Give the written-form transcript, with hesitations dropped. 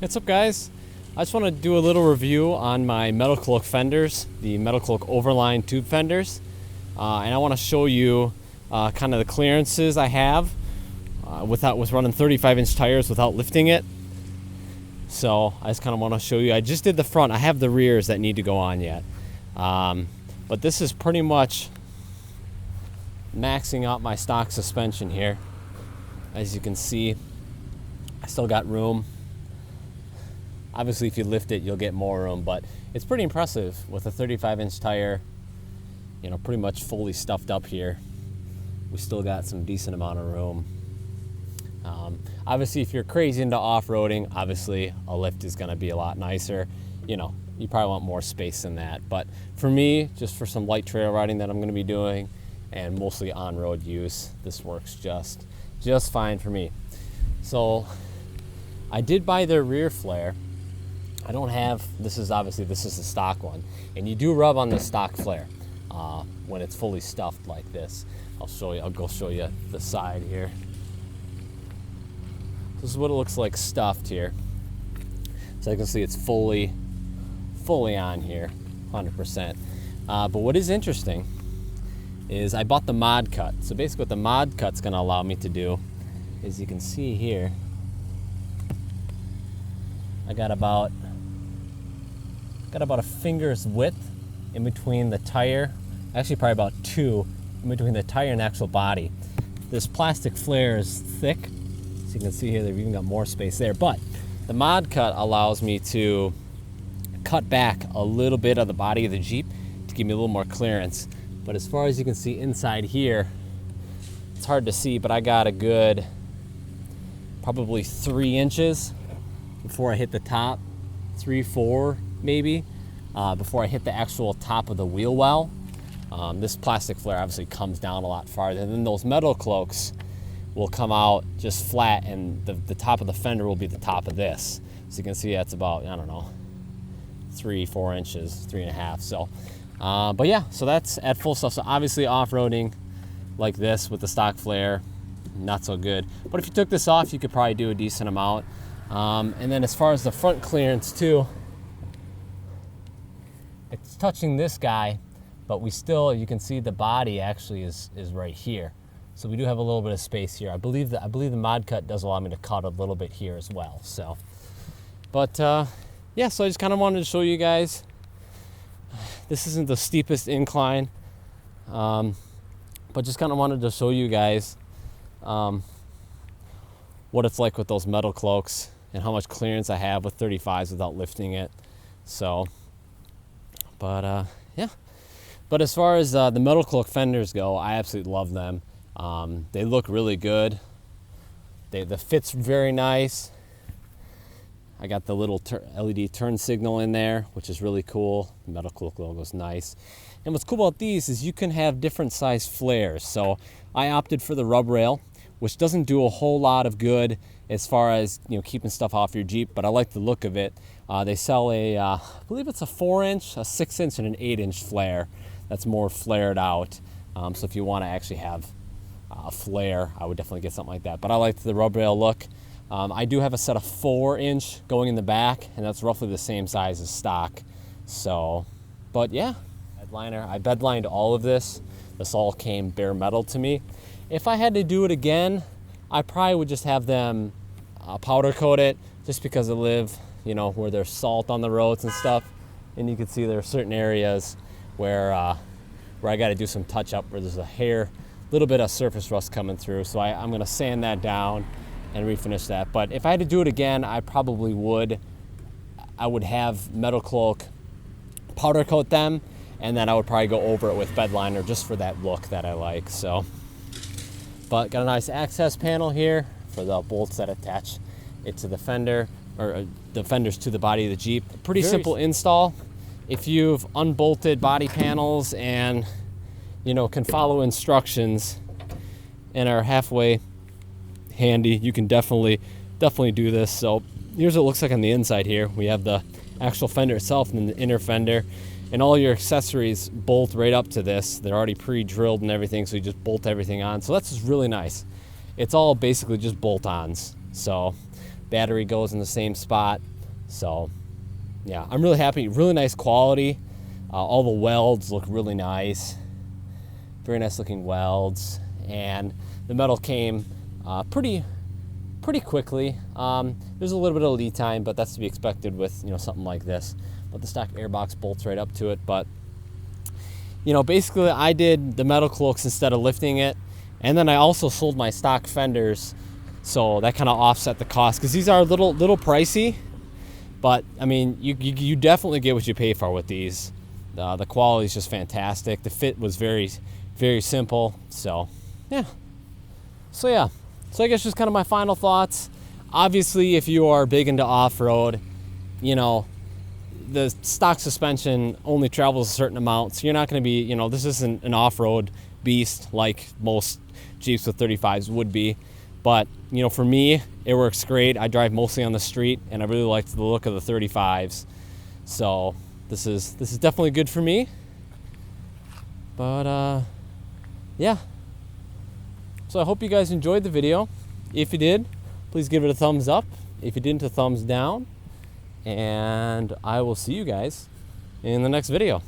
What's up, guys? I just want to do a little review on my Metalcloak fenders, the Metalcloak Overline tube fenders, and I want to show you kind of the clearances I have with running 35-inch tires without lifting it. So I just kind of want to show you. I just did the front. I have the rears that need to go on yet, but this is pretty much maxing out my stock suspension here. As you can see, I still got room. Obviously, if you lift it, you'll get more room, but it's pretty impressive with a 35-inch tire, you know, pretty much fully stuffed up here. We still got some decent amount of room. Obviously, if you're crazy into off-roading, obviously a lift is going to be a lot nicer. You know, you probably want more space than that. But for me, just for some light trail riding that I'm going to be doing, and mostly on-road use, this works just fine for me. So I did buy their rear flare. I don't have, this is the stock one. And you do rub on the stock flare when it's fully stuffed like this. I'll go show you the side here. This is what it looks like stuffed here. So you can see it's fully on here, 100%. But what is interesting is I bought the mod cut. So basically what the mod cut's gonna allow me to do is, you can see here, I got about a finger's width in between the tire, actually probably about 2 in between the tire and actual body. This plastic flare is thick, so you can see here they've even got more space there, but the mod cut allows me to cut back a little bit of the body of the Jeep to give me a little more clearance. But as far as you can see inside here, it's hard to see, but I got a good probably 3 inches before I hit the top, 3-4 maybe, before I hit the actual top of the wheel well. This plastic flare obviously comes down a lot farther, and then those Metalcloaks will come out just flat, and the top of the fender will be the top of this. So you can see that's about, I don't know, 3-4 inches, 3.5. So, but yeah, so that's at full stuff. So obviously off-roading like this with the stock flare, not so good. But if you took this off, you could probably do a decent amount. And then as far as the front clearance too, it's touching this guy, but you can see the body actually is right here. So we do have a little bit of space here. I believe the mod cut does allow me to cut a little bit here as well. So, but yeah, so I just kind of wanted to show you guys. This isn't the steepest incline, but just kind of wanted to show you guys what it's like with those Metalcloaks and how much clearance I have with 35's without lifting it. So, but yeah. But as far as the Metalcloak fenders go, I absolutely love them. They look really good. The fit's very nice. I got the little LED turn signal in there, which is really cool. The Metalcloak logo's nice. And what's cool about these is you can have different size flares. So I opted for the rub rail, which doesn't do a whole lot of good as far as, you know, keeping stuff off your Jeep, but I like the look of it. They sell I believe it's a 4-inch, a 6-inch, and an 8-inch flare that's more flared out. So if you want to actually have a flare, I would definitely get something like that. But I like the rub rail look. I do have a set of 4-inch going in the back, and that's roughly the same size as stock. So, but yeah, bedliner. I bedlined all of this. This all came bare metal to me. If I had to do it again, I probably would just have them powder coat it, just because I live, you know, where there's salt on the roads and stuff. And you can see there are certain areas where I got to do some touch up, where there's a little bit of surface rust coming through. So I'm going to sand that down and refinish that. But if I had to do it again, I probably would. I would have Metalcloak powder coat them, and then I would probably go over it with bedliner just for that look that I like. So, but got a nice access panel here for the bolts that attach it to the fender, or the fenders to the body of the Jeep. Pretty simple install. If you've unbolted body panels and, you know, can follow instructions and are halfway handy, you can definitely do this. So here's what it looks like on the inside here. We have the actual fender itself and then the inner fender, and all your accessories bolt right up to this. They're already pre-drilled and everything, so you just bolt everything on. So that's just really nice. It's all basically just bolt-ons. So battery goes in the same spot. So yeah, I'm really happy. Really nice quality. All the welds look really nice. Very nice looking welds, and the metal came pretty quickly. There's a little bit of lead time, but that's to be expected with, you know, something like this. But the stock airbox bolts right up to it. But you know, basically I did the Metalcloaks instead of lifting it, and then I also sold my stock fenders, so that kind of offset the cost, because these are a little pricey. But I mean, you definitely get what you pay for with these. The quality is just fantastic. The fit was very simple. So yeah. So I guess just kind of my final thoughts. Obviously, if you are big into off-road, you know, the stock suspension only travels a certain amount, so you're not going to be, you know, this isn't an off-road beast like most Jeeps with 35s would be. But you know, for me, it works great. I drive mostly on the street, and I really like the look of the 35s. So this is definitely good for me. But yeah. So I hope you guys enjoyed the video. If you did, please give it a thumbs up. If you didn't, a thumbs down. And I will see you guys in the next video.